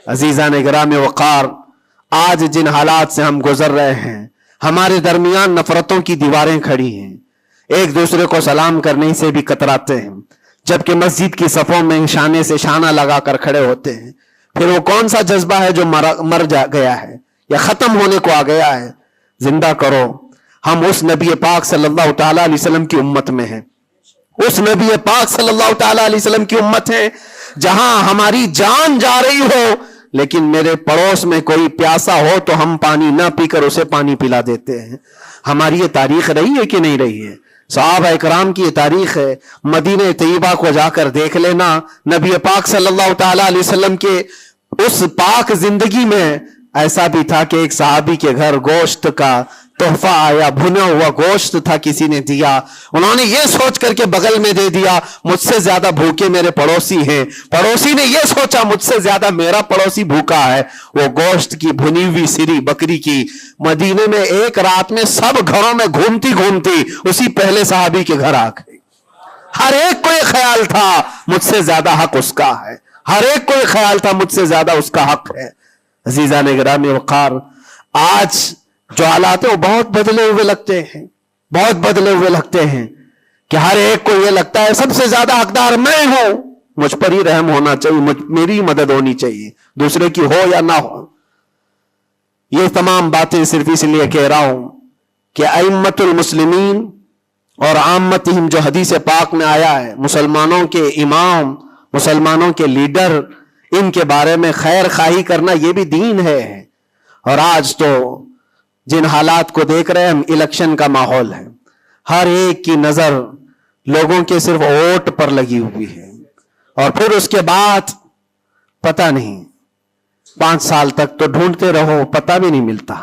عزیزان گرامی وقار، آج جن حالات سے ہم گزر رہے ہیں، ہمارے درمیان نفرتوں کی دیواریں کھڑی ہیں، ایک دوسرے کو سلام کرنے سے بھی کتراتے ہیں، جبکہ مسجد کی صفوں میں شانے سے شانہ لگا کر کھڑے ہوتے ہیں۔ پھر وہ کون سا جذبہ ہے جو مر گیا ہے یا ختم ہونے کو آ گیا ہے؟ زندہ کرو۔ ہم اس نبی پاک صلی اللہ تعالیٰ علیہ وسلم کی امت میں ہیں، اس نبی پاک صلی اللہ تعالیٰ علیہ وسلم کی امت ہے جہاں ہماری جان جا رہی ہو لیکن میرے پڑوس میں کوئی پیاسا ہو تو ہم پانی نہ پی کر اسے پانی پلا دیتے ہیں۔ ہماری یہ تاریخ رہی ہے کہ نہیں رہی ہے؟ صحابہ اکرام کی یہ تاریخ ہے۔ مدینہ طیبہ کو جا کر دیکھ لینا، نبی پاک صلی اللہ تعالیٰ علیہ وسلم کے اس پاک زندگی میں ایسا بھی تھا کہ ایک صحابی کے گھر گوشت کا تحفہ آیا، بھنا ہوا گوشت تھا، کسی نے دیا، انہوں نے یہ سوچ کر کے بغل میں دے دیا مجھ سے زیادہ بھوکے میرے پڑوسی ہیں، پڑوسی نے یہ سوچا مجھ سے زیادہ میرا پڑوسی بھوکا ہے، وہ گوشت کی بھنی ہوئی سری بکری کی مدینے میں ایک رات میں سب گھروں میں گھومتی گھومتی اسی پہلے صحابی کے گھر آ گئی۔ ہر ایک کو یہ خیال تھا مجھ سے زیادہ حق اس کا ہے، ہر ایک کو یہ خیال تھا مجھ سے زیادہ اس کا حق ہے۔ عزیزان گرامی وقار، آج جو حالات ہیں وہ بہت بدلے ہوئے لگتے ہیں، بہت بدلے ہوئے لگتے ہیں کہ ہر ایک کو یہ لگتا ہے سب سے زیادہ حقدار میں ہوں، مجھ پر ہی رحم ہونا چاہیے، میری مدد ہونی چاہیے، دوسرے کی ہو یا نہ ہو۔ یہ تمام باتیں صرف اس لیے کہہ رہا ہوں کہ ائمۃ المسلمین اور عامتہم جو حدیث پاک میں آیا ہے، مسلمانوں کے امام، مسلمانوں کے لیڈر، ان کے بارے میں خیر خواہی کرنا یہ بھی دین ہے۔ اور آج تو جن حالات کو دیکھ رہے ہیں ہم، الیکشن کا ماحول ہے، ہر ایک کی نظر لوگوں کے صرف ووٹ پر لگی ہوئی ہے، اور پھر اس کے بعد پتہ نہیں 5 سال تک تو ڈھونڈتے رہو، پتہ بھی نہیں ملتا۔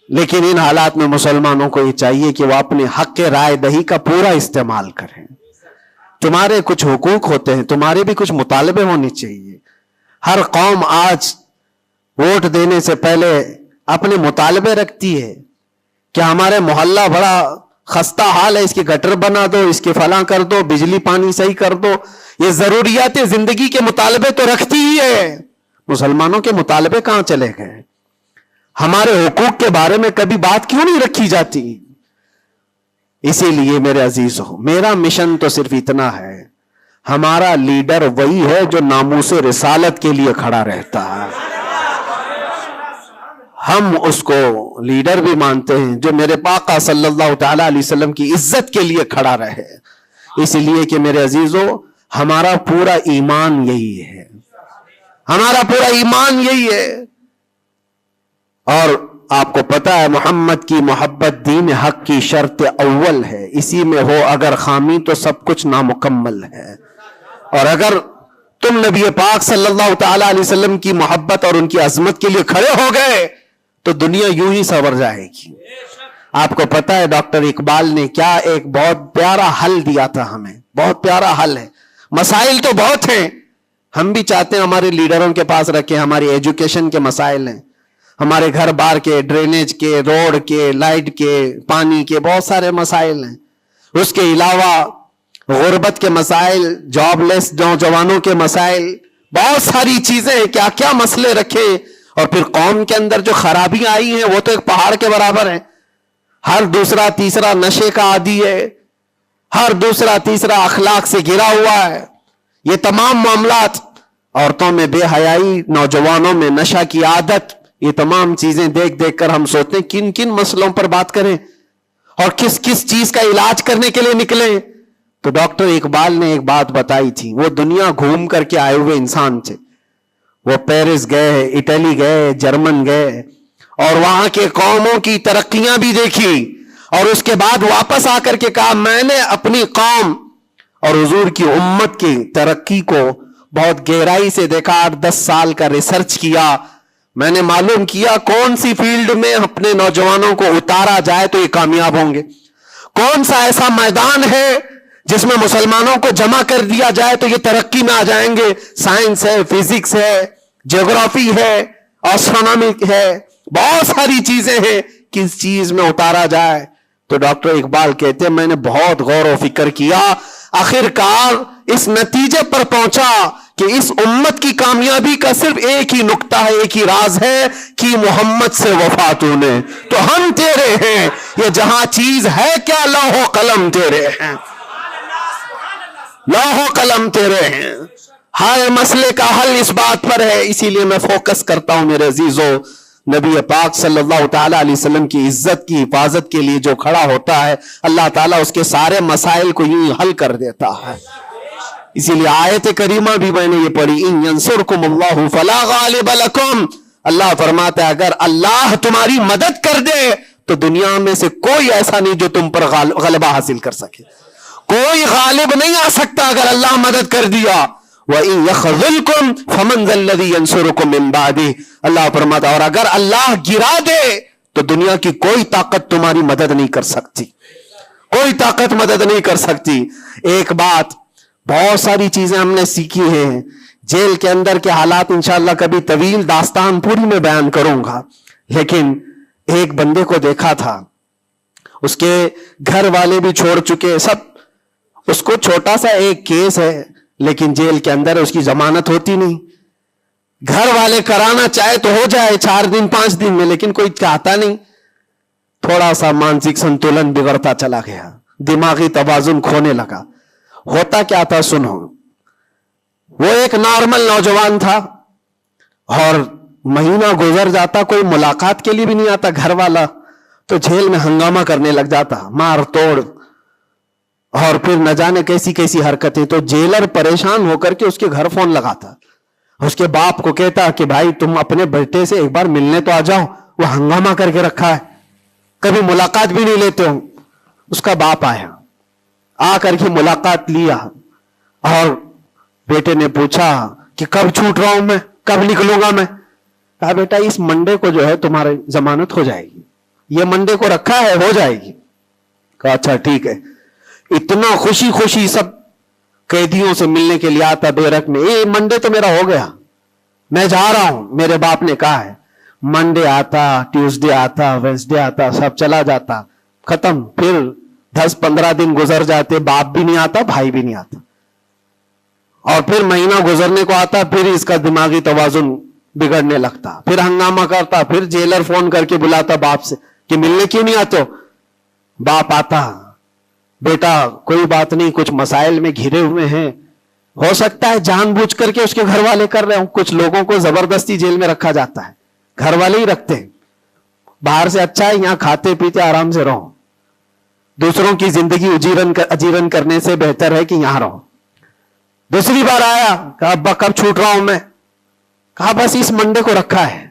لیکن ان حالات میں مسلمانوں کو یہ چاہیے کہ وہ اپنے حق رائے دہی کا پورا استعمال کریں۔ تمہارے کچھ حقوق ہوتے ہیں، تمہارے بھی کچھ مطالبے ہونے چاہیے۔ ہر قوم آج ووٹ دینے سے پہلے اپنے مطالبے رکھتی ہے کہ ہمارے محلہ بڑا خستہ حال ہے، اس کی گٹر بنا دو، اس کے فلاں کر دو، بجلی پانی صحیح کر دو۔ یہ ضروریات زندگی کے مطالبے تو رکھتی ہی ہے، مسلمانوں کے مطالبے کہاں چلے گئے؟ ہمارے حقوق کے بارے میں کبھی بات کیوں نہیں رکھی جاتی؟ اسی لیے میرے عزیزو، میرا مشن تو صرف اتنا ہے، ہمارا لیڈر وہی ہے جو ناموس رسالت کے لیے کھڑا رہتا ہے۔ ہم اس کو لیڈر بھی مانتے ہیں جو میرے آقا صلی اللہ تعالیٰ علیہ وسلم کی عزت کے لیے کھڑا رہے، اس لیے کہ میرے عزیزو ہمارا پورا ایمان یہی ہے، ہمارا پورا ایمان یہی ہے۔ اور آپ کو پتا ہے محمد کی محبت دین حق کی شرط اول ہے، اسی میں ہو اگر خامی تو سب کچھ نامکمل ہے۔ اور اگر تم نبی پاک صلی اللہ تعالیٰ علیہ وسلم کی محبت اور ان کی عظمت کے لیے کھڑے ہو گئے تو دنیا یوں ہی سنور جائے گی۔ آپ کو پتا ہے ڈاکٹر اقبال نے کیا ایک بہت پیارا حل دیا تھا ہمیں، بہت پیارا حل ہے۔ مسائل تو بہت ہیں، ہم بھی چاہتے ہیں ہمارے لیڈروں کے پاس رکھیں، ہماری ایجوکیشن کے مسائل ہیں، ہمارے گھر بار کے، ڈرینیج کے، روڈ کے، لائٹ کے، پانی کے، بہت سارے مسائل ہیں۔ اس کے علاوہ غربت کے مسائل، جاب لیس نوجوانوں کے مسائل، بہت ساری چیزیں ہیں، کیا کیا مسئلے رکھے۔ اور پھر قوم کے اندر جو خرابیاں آئی ہیں وہ تو ایک پہاڑ کے برابر ہیں۔ ہر دوسرا تیسرا نشے کا عادی ہے، ہر دوسرا تیسرا اخلاق سے گرا ہوا ہے۔ یہ تمام معاملات، عورتوں میں بے حیائی، نوجوانوں میں نشہ کی عادت، یہ تمام چیزیں دیکھ دیکھ کر ہم سوچتے ہیں کن کن مسئلوں پر بات کریں اور کس کس چیز کا علاج کرنے کے لیے نکلیں۔ تو ڈاکٹر اقبال نے ایک بات بتائی تھی، وہ دنیا گھوم کر کے آئے ہوئے انسان تھے، وہ پیرس گئے، اٹلی گئے، جرمن گئے، اور وہاں کے قوموں کی ترقیاں بھی دیکھی، اور اس کے بعد واپس آ کر کے کہا میں نے اپنی قوم اور حضور کی امت کی ترقی کو بہت گہرائی سے دیکھا، 8-10 سال کا ریسرچ کیا، میں نے معلوم کیا کون سی فیلڈ میں اپنے نوجوانوں کو اتارا جائے تو یہ کامیاب ہوں گے، کون سا ایسا میدان ہے جس میں مسلمانوں کو جمع کر دیا جائے تو یہ ترقی میں آ جائیں گے۔ سائنس ہے، فزکس ہے، جغرافی ہے، ایسٹرونومی ہے، بہت ساری چیزیں ہیں، کس چیز میں اتارا جائے؟ تو ڈاکٹر اقبال کہتے ہیں میں نے بہت غور و فکر کیا، آخر کار اس نتیجے پر پہنچا کہ اس امت کی کامیابی کا صرف ایک ہی نقطہ ہے, ایک ہی راز ہے کہ محمد سے وفات ہونے. تو ہم تیرے ہیں, یہ جہاں چیز ہے کیا لوح و قلم تیرے ہیں, لوح و قلم تیرے ہیں. ہر مسئلے کا حل اس بات پر ہے. اسی لیے میں فوکس کرتا ہوں میرے عزیزو, نبی پاک صلی اللہ تعالی علیہ وسلم کی عزت کی حفاظت کے لیے جو کھڑا ہوتا ہے, اللہ تعالیٰ اس کے سارے مسائل کو یوں حل کر دیتا ہے. اسی لیے آیت کریمہ بھی میں نے یہ پڑھی, ان ینصرکم اللہ فلا غالب لکم. اللہ فرماتا ہے اگر اللہ تمہاری مدد کر دے تو دنیا میں سے کوئی ایسا نہیں جو تم پر غلبہ حاصل کر سکے. کوئی غالب نہیں آ سکتا اگر اللہ مدد کر دیا. وَإِن يَخْذُلْكُمْ فَمَنْ ذَا الَّذِي يَنْصُرُكُمْ مِنْ بَعْدِهِ. اللہ فرماتا اور اگر اللہ گرا دے تو دنیا کی کوئی طاقت تمہاری مدد نہیں کر سکتی, کوئی طاقت مدد نہیں کر سکتی. ایک بات, بہت ساری چیزیں ہم نے سیکھی ہیں جیل کے اندر کے حالات, انشاءاللہ کبھی طویل داستان پوری میں بیان کروں گا. لیکن ایک بندے کو دیکھا تھا, اس کے گھر والے بھی چھوڑ چکے سب, اس کو چھوٹا سا ایک کیس ہے لیکن جیل کے اندر اس کی ضمانت ہوتی نہیں. گھر والے کرانا چاہے تو ہو جائے 4 دن 5 دن میں, لیکن کوئی چاہتا نہیں. تھوڑا سا مانسک سنتولن بگڑتا چلا گیا, دماغی توازن کھونے لگا. ہوتا کیا تھا سنو, وہ ایک نارمل نوجوان تھا اور مہینہ گزر جاتا, کوئی ملاقات کے لیے بھی نہیں آتا گھر والا, تو جیل میں ہنگامہ کرنے لگ جاتا, مار توڑ اور پھر نہ جانے کیسی کیسی حرکتیں. تو جیلر پریشان ہو کر کے اس کے گھر فون لگاتا, اس کے باپ کو کہتا کہ بھائی تم اپنے بیٹے سے ایک بار ملنے تو آ جاؤ, وہ ہنگامہ کر کے رکھا ہے, کبھی ملاقات بھی نہیں لیتے ہو. اس کا باپ آیا, آ کر کے ملاقات لیا اور بیٹے نے پوچھا کہ کب چھوٹ رہا ہوں میں, کب نکلوں گا میں. کہا بیٹا اس منڈے کو جو ہے تمہاری ضمانت ہو جائے گی, یہ منڈے کو رکھا ہے ہو جائے گی. کہا اچھا ٹھیک ہے. اتنا خوشی خوشی سب قیدیوں سے ملنے کے لیے آتا بیرک میں, اے منڈے تو میرا ہو گیا, میں جا رہا ہوں. میرے باپ نے کہا ہے منڈے آتا, ٹیوزڈے آتا, وینسڈے آتا, سب چلا جاتا, ختم. پھر 10-15 دن گزر جاتے, باپ بھی نہیں آتا, بھائی بھی نہیں آتا, اور پھر مہینہ گزرنے کو آتا, پھر اس کا دماغی توازن بگڑنے لگتا, پھر ہنگامہ کرتا, پھر جیلر فون کر کے بلاتا باپ سے کہ ملنے کیوں نہیں آتے ہو. باپ آتا, بیٹا کوئی بات نہیں, کچھ مسائل میں گھرے ہوئے ہیں, ہو سکتا ہے جان بوجھ کر کے اس کے گھر والے کر رہے ہوں, کچھ لوگوں کو زبردستی جیل میں رکھا جاتا ہے, گھر والے ہی رکھتے ہیں. باہر سے اچھا ہے یہاں کھاتے پیتے آرام سے رہو, دوسروں کی زندگی اجیرن کرنے سے بہتر ہے کہ یہاں رہو. دوسری بار آیا, کہا ابا کب چھوٹ رہا ہوں میں. کہا بس اس منڈے کو رکھا ہے,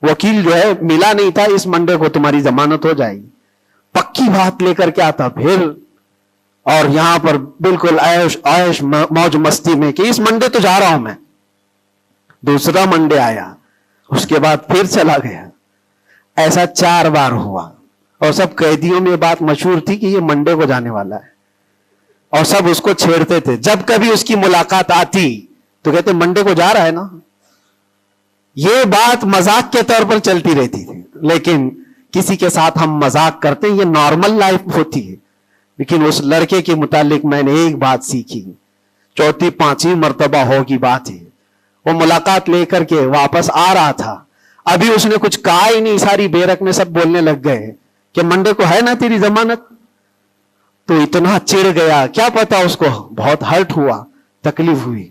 وکیل جو ہے ملا نہیں تھا, اس منڈے کو تمہاری ضمانت ہو جائے گی. پکی بات لے کر کے آتا پھر, اور یہاں پر بالکل عیش موج مستی میں کہ اس منڈے تو جا رہا ہوں میں. دوسرا منڈے آیا, اس کے بعد پھر چلا گیا. ایسا 4 بار ہوا, اور سب قیدیوں میں یہ بات مشہور تھی کہ یہ منڈے کو جانے والا ہے, اور سب اس کو چھیڑتے تھے. جب کبھی اس کی ملاقات آتی تو کہتے منڈے کو جا رہا ہے نا. یہ بات مذاق کے طور پر چلتی رہتی تھی, لیکن کسی کے ساتھ ہم مذاق کرتے ہیں, یہ نارمل لائف ہوتی ہے. لیکن اس لڑکے کے متعلق میں نے ایک بات سیکھی, 4-5 مرتبہ ہوگی بات ہے. وہ ملاقات لے کر کے واپس آ رہا تھا, ابھی اس نے کچھ کہا ہی نہیں, ساری بیرک میں سب بولنے لگ گئے کہ منڈے کو ہے نا تیری ضمانت. تو اتنا چڑ گیا, کیا پتا اس کو بہت ہرٹ ہوا, تکلیف ہوئی.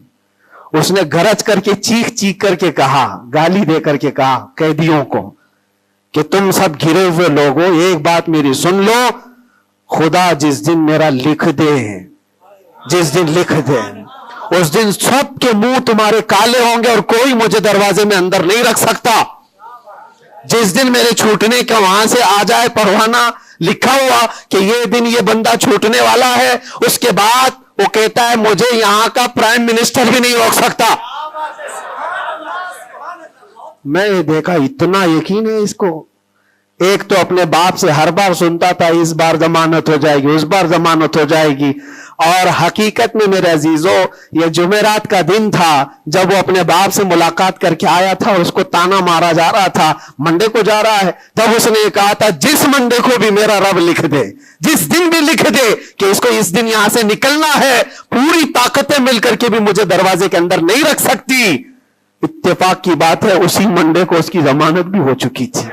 اس نے گرج کر کے چیخ کر کے کہا, گالی دے کر کے کہا قیدیوں کو کہ تم سب گھرے ہوئے لوگوں, ایک بات میری سن لو, خدا جس دن میرا لکھ دے, جس دن لکھ دے, اس دن سب کے منہ تمہارے کالے ہوں گے اور کوئی مجھے دروازے میں اندر نہیں رکھ سکتا. جس دن میرے چھوٹنے کا وہاں سے آ جائے پروانہ لکھا ہوا کہ یہ دن یہ بندہ چھوٹنے والا ہے, اس کے بعد وہ کہتا ہے مجھے یہاں کا پرائم منسٹر بھی نہیں روک سکتا. میں نے دیکھا اتنا یقین ہے اس کو. ایک تو اپنے باپ سے ہر بار سنتا تھا اس بار ضمانت ہو جائے گی, اس بار ضمانت ہو جائے گی, اور حقیقت میں میرے عزیزوں یہ جمعرات کا دن تھا جب وہ اپنے باپ سے ملاقات کر کے آیا تھا اور اس کو تانا مارا جا رہا تھا، منڈے کو جا رہا ہے، تب اس نے کہا تھا جس منڈے کو بھی میرا رب لکھ دے، جس دن بھی لکھ دے کہ اس کو اس دن یہاں سے نکلنا ہے، پوری طاقتیں مل کر کے بھی مجھے دروازے کے اندر نہیں رکھ سکتی۔ اتفاق کی بات ہے اسی منڈے کو اس کی ضمانت بھی ہو چکی تھی،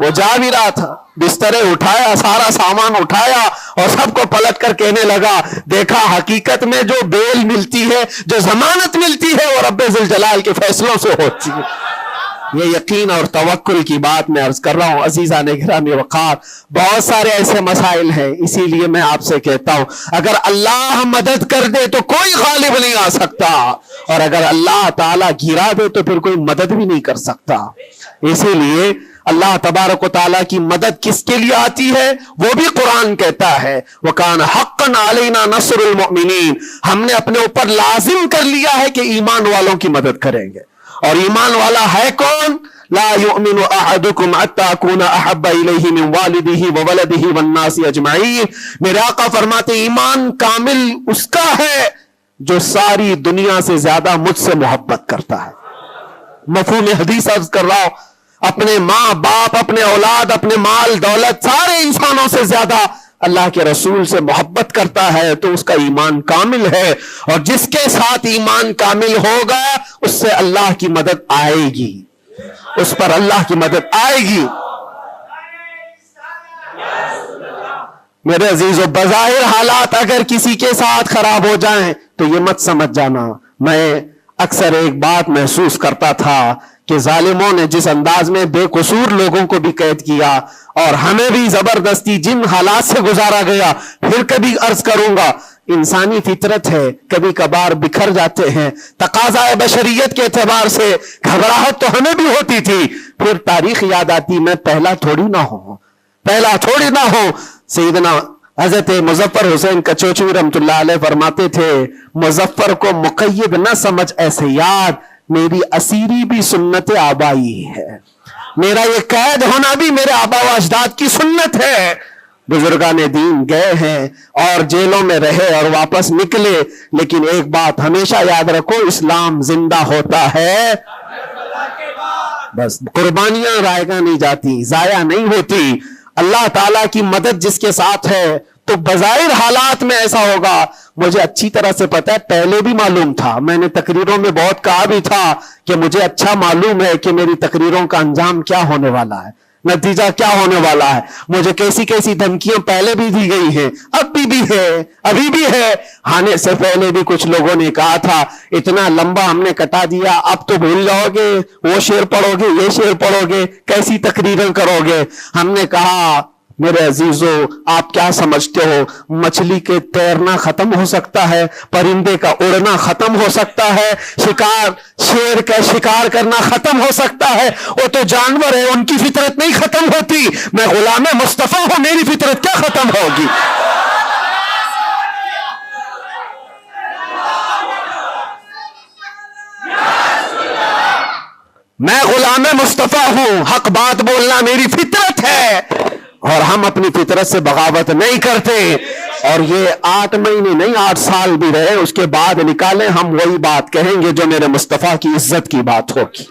وہ جا بھی رہا تھا، بسترے اٹھایا، سارا سامان اٹھایا اور سب کو پلٹ کر کہنے لگا دیکھا حقیقت میں جو بیل ملتی ہے، جو ضمانت ملتی ہے وہ رب ذوالجلال کے فیصلوں سے ہوتی ہے۔ یہ یقین اور توکل کی بات میں عرض کر رہا ہوں عزیزان گرامی وقار، بہت سارے ایسے مسائل ہیں، اسی لیے میں آپ سے کہتا ہوں اگر اللہ مدد کر دے تو کوئی غالب نہیں آ سکتا، اور اگر اللہ تعالیٰ گرا دے تو پھر کوئی مدد بھی نہیں کر سکتا۔ اسی لیے اللہ تبارک و تعالیٰ کی مدد کس کے لیے آتی ہے وہ بھی قرآن کہتا ہے وَكَانَ حَقًّا عَلَيْنَا نَصْرُ الْمُؤْمِنِينَ، ہم نے اپنے اوپر لازم کر لیا ہے کہ ایمان والوں کی مدد کریں گے۔ اور ایمان والا ہے کون؟ لا يؤمن احدكم حتى اكون احب اليه من والده وولده والناس اجمعين، میرے آقا فرماتے ایمان کامل اس کا ہے جو ساری دنیا سے زیادہ مجھ سے محبت کرتا ہے۔ مفہوم حدیث عرض کر رہا ہوں، اپنے ماں باپ، اپنے اولاد، اپنے مال دولت، سارے انسانوں سے زیادہ اللہ کے رسول سے محبت کرتا ہے تو اس کا ایمان کامل ہے، اور جس کے ساتھ ایمان کامل ہوگا اس سے اللہ کی مدد آئے گی، اس پر اللہ کی مدد آئے گی۔ میرے عزیزو بظاہر حالات اگر کسی کے ساتھ خراب ہو جائیں تو یہ مت سمجھ جانا، میں اکثر ایک بات محسوس کرتا تھا کہ ظالموں نے جس انداز میں بے قصور لوگوں کو بھی قید کیا اور ہمیں بھی زبردستی جن حالات سے گزارا گیا، پھر کبھی عرض کروں گا انسانی فطرت ہے، کبھی کبھار بکھر جاتے ہیں، تقاضا بشریت کے اعتبار سے گھبراہٹ تو ہمیں بھی ہوتی تھی، پھر تاریخ یاد آتی میں پہلا تھوڑی نہ ہوں۔ سیدنا حضرت مظفر حسین کچوچوی رحمت اللہ علیہ فرماتے تھے مظفر کو مقید نہ سمجھ ایسے یاد، میری اسیری بھی سنت آبائی ہے، میرا یہ قید ہونا بھی میرے آبا و اجداد کی سنت ہے۔ بزرگان دین گئے ہیں اور جیلوں میں رہے اور واپس نکلے، لیکن ایک بات ہمیشہ یاد رکھو، اسلام زندہ ہوتا ہے، بس قربانیاں رائے گاہ نہیں جاتی، ضائع نہیں ہوتی۔ اللہ تعالیٰ کی مدد جس کے ساتھ ہے تو بظاہر حالات میں ایسا ہوگا۔ مجھے اچھی طرح سے پتا ہے، پہلے بھی معلوم تھا، میں نے تقریروں میں بہت کہا بھی تھا کہ مجھے اچھا معلوم ہے کہ میری تقریروں کا انجام کیا ہونے والا ہے، نتیجہ کیا ہونے والا ہے۔ مجھے کیسی کیسی دھمکیاں پہلے بھی دی گئی ہیں، اب بھی ہے، ابھی بھی ہے۔ آنے سے پہلے بھی کچھ لوگوں نے کہا تھا اتنا لمبا ہم نے کٹا دیا، اب تو بھول جاؤ گے، وہ شعر پڑھو گے، یہ شعر پڑھو گے، کیسی تقریریں کرو گے۔ ہم نے کہا میرے عزیزو آپ کیا سمجھتے ہو، مچھلی کے تیرنا ختم ہو سکتا ہے، پرندے کا اڑنا ختم ہو سکتا ہے، شیر کا شکار کرنا ختم ہو سکتا ہے، وہ تو جانور ہے، ان کی فطرت نہیں ختم ہوتی۔ میں غلام مصطفیٰ ہوں، میری فطرت کیا ختم ہوگی؟ میں غلام مصطفیٰ ہوں، حق بات بولنا میری فطرت ہے، اور ہم اپنی فطرت سے بغاوت نہیں کرتے۔ اور یہ 8 مہینے نہیں 8 سال بھی رہے، اس کے بعد نکالیں ہم وہی بات کہیں گے جو میرے مصطفیٰ کی عزت کی بات ہوگی۔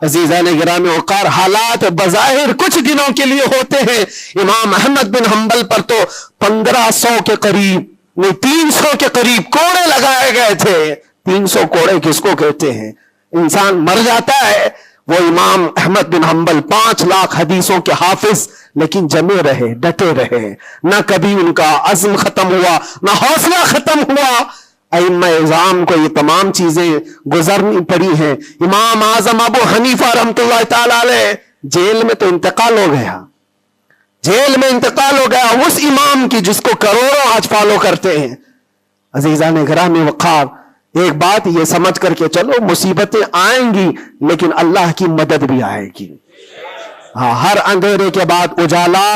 عزیزان گرامی وقار، حالات بظاہر کچھ دنوں کے لیے ہوتے ہیں۔ امام احمد بن حنبل پر تو 1500 کے قریب نہیں 300 کے قریب کوڑے لگائے گئے تھے۔ 300 کوڑے کس کو کہتے ہیں؟ انسان مر جاتا ہے۔ وہ امام احمد بن حنبل 5 لاکھ حدیثوں کے حافظ، لیکن جمے رہے، ڈٹے رہے، نہ کبھی ان کا عزم ختم ہوا، نہ حوصلہ ختم ہوا۔ ائمہ اعظام کو یہ تمام چیزیں گزرنی پڑی ہیں۔ امام اعظم ابو حنیفہ رحمۃ اللہ تعالی علیہ جیل میں تو انتقال ہو گیا، جیل میں انتقال ہو گیا اس امام کی جس کو کروڑوں آج فالو کرتے ہیں۔ عزیزان گرامی وقار، ایک بات یہ سمجھ کر کے چلو، مصیبتیں آئیں گی لیکن اللہ کی مدد بھی آئے گی۔ ہاں، ہر اندھیرے کے بعد اجالا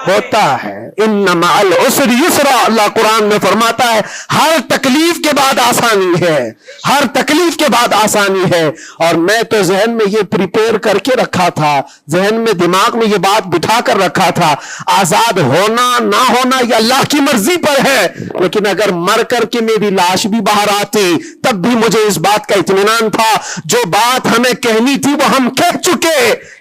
ہوتا ہے. ان مع العسر یسرا، اللہ قرآن میں فرماتا ہے ہر تکلیف کے بعد آسانی ہے، ہر تکلیف کے بعد آسانی ہے. اور میں تو ذہن میں یہ پریپیئر کر کے رکھا تھا، ذہن میں دماغ میں یہ بات بٹھا کر رکھا تھا، آزاد ہونا نہ ہونا یہ اللہ کی مرضی پر ہے، لیکن اگر مر کر کے میری لاش بھی باہر آتی تب بھی مجھے اس بات کا اطمینان تھا جو بات ہمیں کہنی تھی وہ ہم کہہ چکے.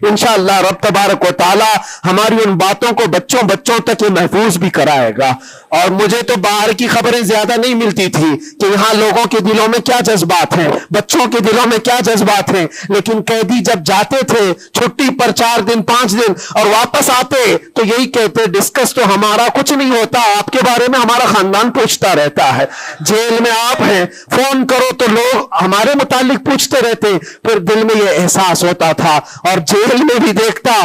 انشاءاللہ رب تبارک و تعالی ہماری ان باتوں کو بچوں تک یہ محفوظ بھی کرائے گا. اور مجھے تو باہر کی خبریں زیادہ نہیں ملتی تھی کہ یہاں لوگوں کے دلوں میں کیا جذبات ہیں، بچوں کے دلوں میں کیا جذبات ہیں، لیکن قیدی جب جاتے تھے چھٹی پر 4 دن 5 دن اور واپس آتے تو یہی کہتے ڈسکس تو ہمارا کچھ نہیں ہوتا، آپ کے بارے میں ہمارا خاندان پوچھتا رہتا ہے. جیل میں آپ ہیں، فون کرو تو لوگ ہمارے متعلق پوچھتے رہتے. پھر دل میں یہ احساس ہوتا تھا. اور جیل میں بھی دیکھتا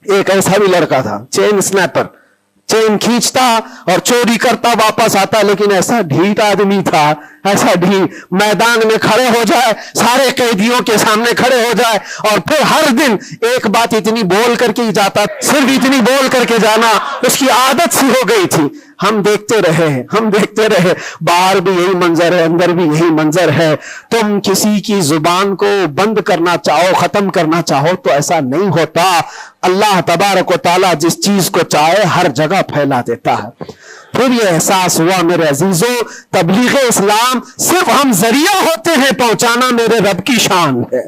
ایک ایسا بھی لڑکا تھا چین سنیپر، چین کھینچتا اور چوری کرتا واپس آتا، لیکن ایسا ڈھیٹ آدمی تھا، ایسا ڈھیٹ، میدان میں کھڑے ہو جائے، سارے قیدیوں کے سامنے کھڑے ہو جائے اور پھر ہر دن ایک بات اتنی بول کر کے ہی جاتا، صرف اتنی بول کر کے جانا اس کی عادت سی ہو گئی تھی. ہم دیکھتے رہے باہر بھی یہی منظر ہے، اندر بھی یہی منظر ہے. تم کسی کی زبان کو بند کرنا چاہو، ختم کرنا چاہو تو ایسا نہیں ہوتا. اللہ تبارک و تعالیٰ جس چیز کو چاہے ہر جگہ پھیلا دیتا ہے. پھر یہ احساس ہوا میرے عزیزوں، تبلیغ اسلام صرف ہم ذریعہ ہوتے ہیں پہنچانا، میرے رب کی شان ہے،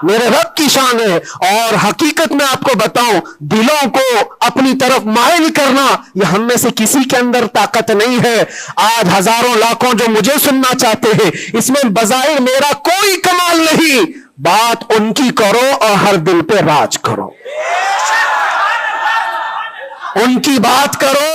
میرے رب کی شان ہے. اور حقیقت میں آپ کو بتاؤں، دلوں کو اپنی طرف مائل کرنا یہ ہم میں سے کسی کے اندر طاقت نہیں ہے. آج ہزاروں لاکھوں جو مجھے سننا چاہتے ہیں، اس میں بظاہر میرا کوئی کمال نہیں. بات ان کی کرو اور ہر دل پہ راج کرو، ان کی بات کرو.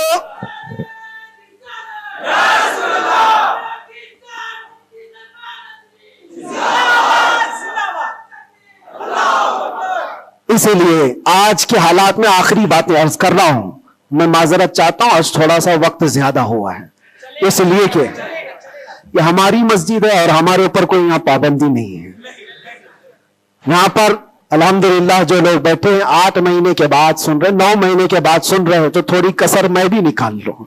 اسی لیے آج کے حالات میں آخری باتیں عرض کر رہا ہوں، میں معذرت چاہتا ہوں آج تھوڑا سا وقت زیادہ ہوا ہے، اس لیے کہ یہ ہماری مسجد ہے اور ہمارے اوپر کوئی یہاں پابندی نہیں ہے. یہاں پر الحمدللہ جو لوگ بیٹھے ہیں 8 مہینے کے بعد سن رہے، 9 مہینے کے بعد سن رہے ہیں، تو تھوڑی کسر میں بھی نکال لوں.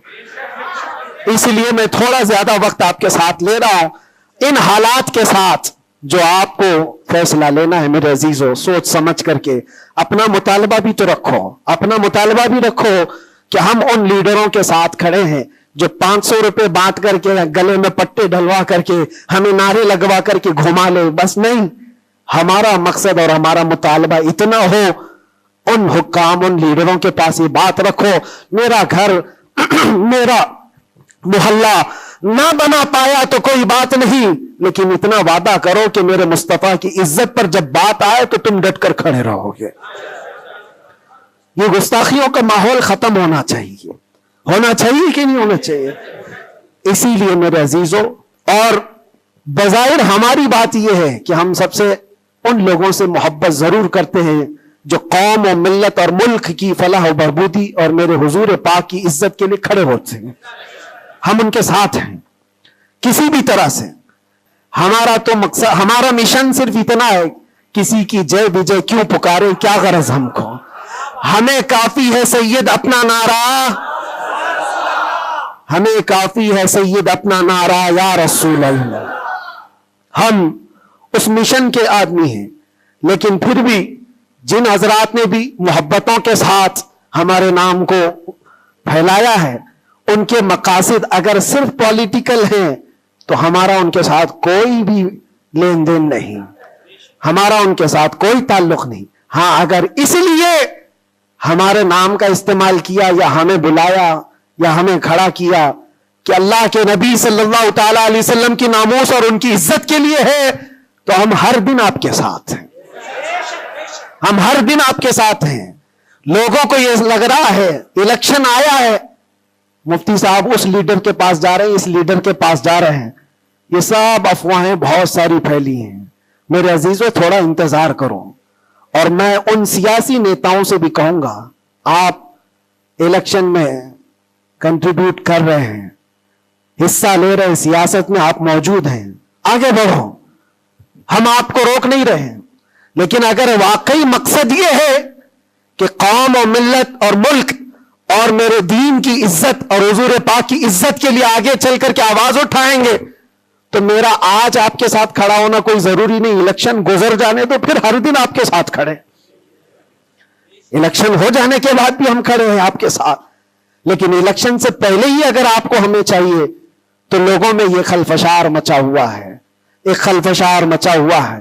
اس لیے میں تھوڑا زیادہ وقت آپ کے ساتھ لے رہا ہوں. ان حالات کے ساتھ جو آپ کو فیصلہ لینا ہے میرے عزیزوں، سوچ سمجھ کر کے اپنا مطالبہ بھی تو رکھو، اپنا مطالبہ بھی رکھو کہ ہم ان لیڈروں کے ساتھ کھڑے ہیں جو 500 روپے بانٹ کر کے، گلے میں پٹے ڈلوا کر کے، ہمیں نعرے لگوا کر کے گھما لے. بس نہیں، ہمارا مقصد اور ہمارا مطالبہ اتنا ہو، ان حکام، ان لیڈروں کے پاس یہ بات رکھو، میرا گھر میرا محلہ نہ بنا پایا تو کوئی بات نہیں، لیکن اتنا وعدہ کرو کہ میرے مصطفیٰ کی عزت پر جب بات آئے تو تم ڈٹ کر کھڑے رہو گے. یہ گستاخیوں کا ماحول ختم ہونا چاہیے، ہونا چاہیے کہ نہیں ہونا چاہیے. اسی لیے میرے عزیزوں، اور بظاہر ہماری بات یہ ہے کہ ہم سب سے ان لوگوں سے محبت ضرور کرتے ہیں جو قوم و ملت اور ملک کی فلاح و بہبودی اور میرے حضور پاک کی عزت کے لیے کھڑے ہوتے ہیں. ہم ان کے ساتھ ہیں کسی بھی طرح سے. ہمارا تو مقصد، ہمارا مشن صرف اتنا ہے، کسی کی جے وجے کیوں پکارے، کیا غرض ہم کو، ہمیں کافی ہے سید اپنا نعرہ، ہمیں کافی ہے سید اپنا نعرہ یا رسول اللہ. ہم اس مشن کے آدمی ہیں. لیکن پھر بھی جن حضرات نے بھی محبتوں کے ساتھ ہمارے نام کو پھیلایا ہے، ان کے مقاصد اگر صرف پولیٹیکل ہیں تو ہمارا ان کے ساتھ کوئی بھی لین دین نہیں، ہمارا ان کے ساتھ کوئی تعلق نہیں. ہاں اگر اس لیے ہمارے نام کا استعمال کیا یا ہمیں بلایا یا ہمیں کھڑا کیا کہ اللہ کے نبی صلی اللہ تعالی علیہ وسلم کی ناموس اور ان کی عزت کے لیے ہے، تو ہم ہر دن آپ کے ساتھ ہیں، ہم ہر دن آپ کے ساتھ ہیں. لوگوں کو یہ لگ رہا ہے الیکشن آیا ہے، مفتی صاحب اس لیڈر کے پاس جا رہے ہیں، اس لیڈر کے پاس جا رہے ہیں، یہ سب افواہیں بہت ساری پھیلی ہیں. میرے عزیزوں تھوڑا انتظار کرو. اور میں ان سیاسی نیتاؤں سے بھی کہوں گا، آپ الیکشن میں کنٹریبیوٹ کر رہے ہیں، حصہ لے رہے ہیں، سیاست میں آپ موجود ہیں، آگے بڑھو، ہم آپ کو روک نہیں رہے ہیں. لیکن اگر واقعی مقصد یہ ہے کہ قوم و ملت اور ملک اور میرے دین کی عزت اور حضور پاک کی عزت کے لیے آگے چل کر کے آواز اٹھائیں گے تو میرا آج آپ کے ساتھ کھڑا ہونا کوئی ضروری نہیں. الیکشن گزر جانے تو پھر ہر دن آپ کے ساتھ کھڑے, الیکشن ہو جانے کے بعد بھی ہم کھڑے ہیں آپ کے ساتھ, لیکن الیکشن سے پہلے ہی اگر آپ کو ہمیں چاہیے تو لوگوں میں یہ خلفشار مچا ہوا ہے, ایک خلفشار مچا ہوا ہے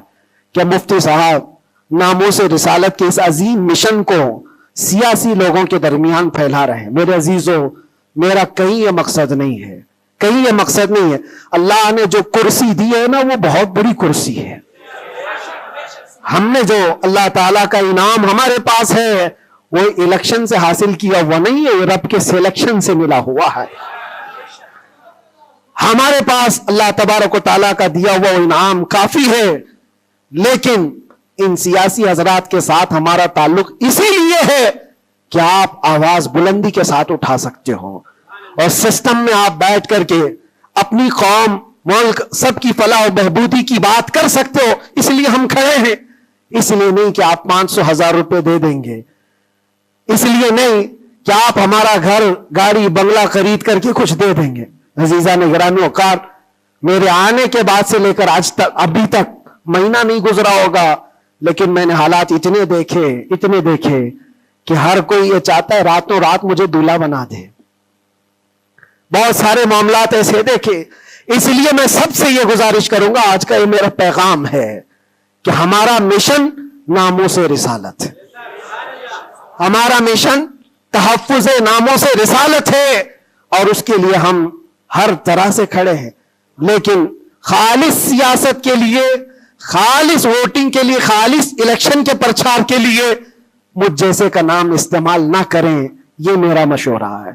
کہ مفتی صاحب ناموس رسالت کے اس عظیم مشن کو سیاسی لوگوں کے درمیان پھیلا رہے ہیں. میرے عزیزوں, میرا کہیں یہ مقصد نہیں ہے, کہیں یہ مقصد نہیں ہے. اللہ نے جو کرسی دی ہے نا وہ بہت بڑی کرسی ہے. ہم نے جو اللہ تعالیٰ کا انعام ہمارے پاس ہے وہ الیکشن سے حاصل کیا وہ نہیں ہے, رب کے سلیکشن سے ملا ہوا ہے. ہمارے پاس اللہ تبارک و تعالیٰ کا دیا ہوا انعام کافی ہے, لیکن ان سیاسی حضرات کے ساتھ ہمارا تعلق اسی لیے ہے کہ آپ آواز بلندی کے ساتھ اٹھا سکتے ہو اور سسٹم میں آپ بیٹھ کر کے اپنی قوم, ملک, سب کی فلاح و بہبودی کی بات کر سکتے ہو. اس لیے ہم کھڑے ہیں, اس لیے نہیں کہ آپ 500,000 روپے دے دیں گے, اس لیے نہیں کہ آپ ہمارا گھر, گاڑی, بنگلہ خرید کر کے کچھ دے دیں گے. عزیزان گرامی اوقات, میرے آنے کے بعد سے لے کر آج تک, ابھی تک مہینہ نہیں گزرا ہوگا, لیکن میں نے حالات اتنے دیکھے کہ ہر کوئی یہ چاہتا ہے راتوں رات مجھے دولہا بنا دے. بہت سارے معاملات ایسے دیکھے. اس لیے میں سب سے یہ گزارش کروں گا, آج کا یہ میرا پیغام ہے کہ ہمارا مشن ناموس رسالت ہے, ہمارا مشن تحفظ ناموس رسالت ہے, اور اس کے لیے ہم ہر طرح سے کھڑے ہیں. لیکن خالص سیاست کے لیے, خالص ووٹنگ کے لیے, خالص الیکشن کے پرچار کے لیے مجھ جیسے کا نام استعمال نہ کریں, یہ میرا مشورہ ہے.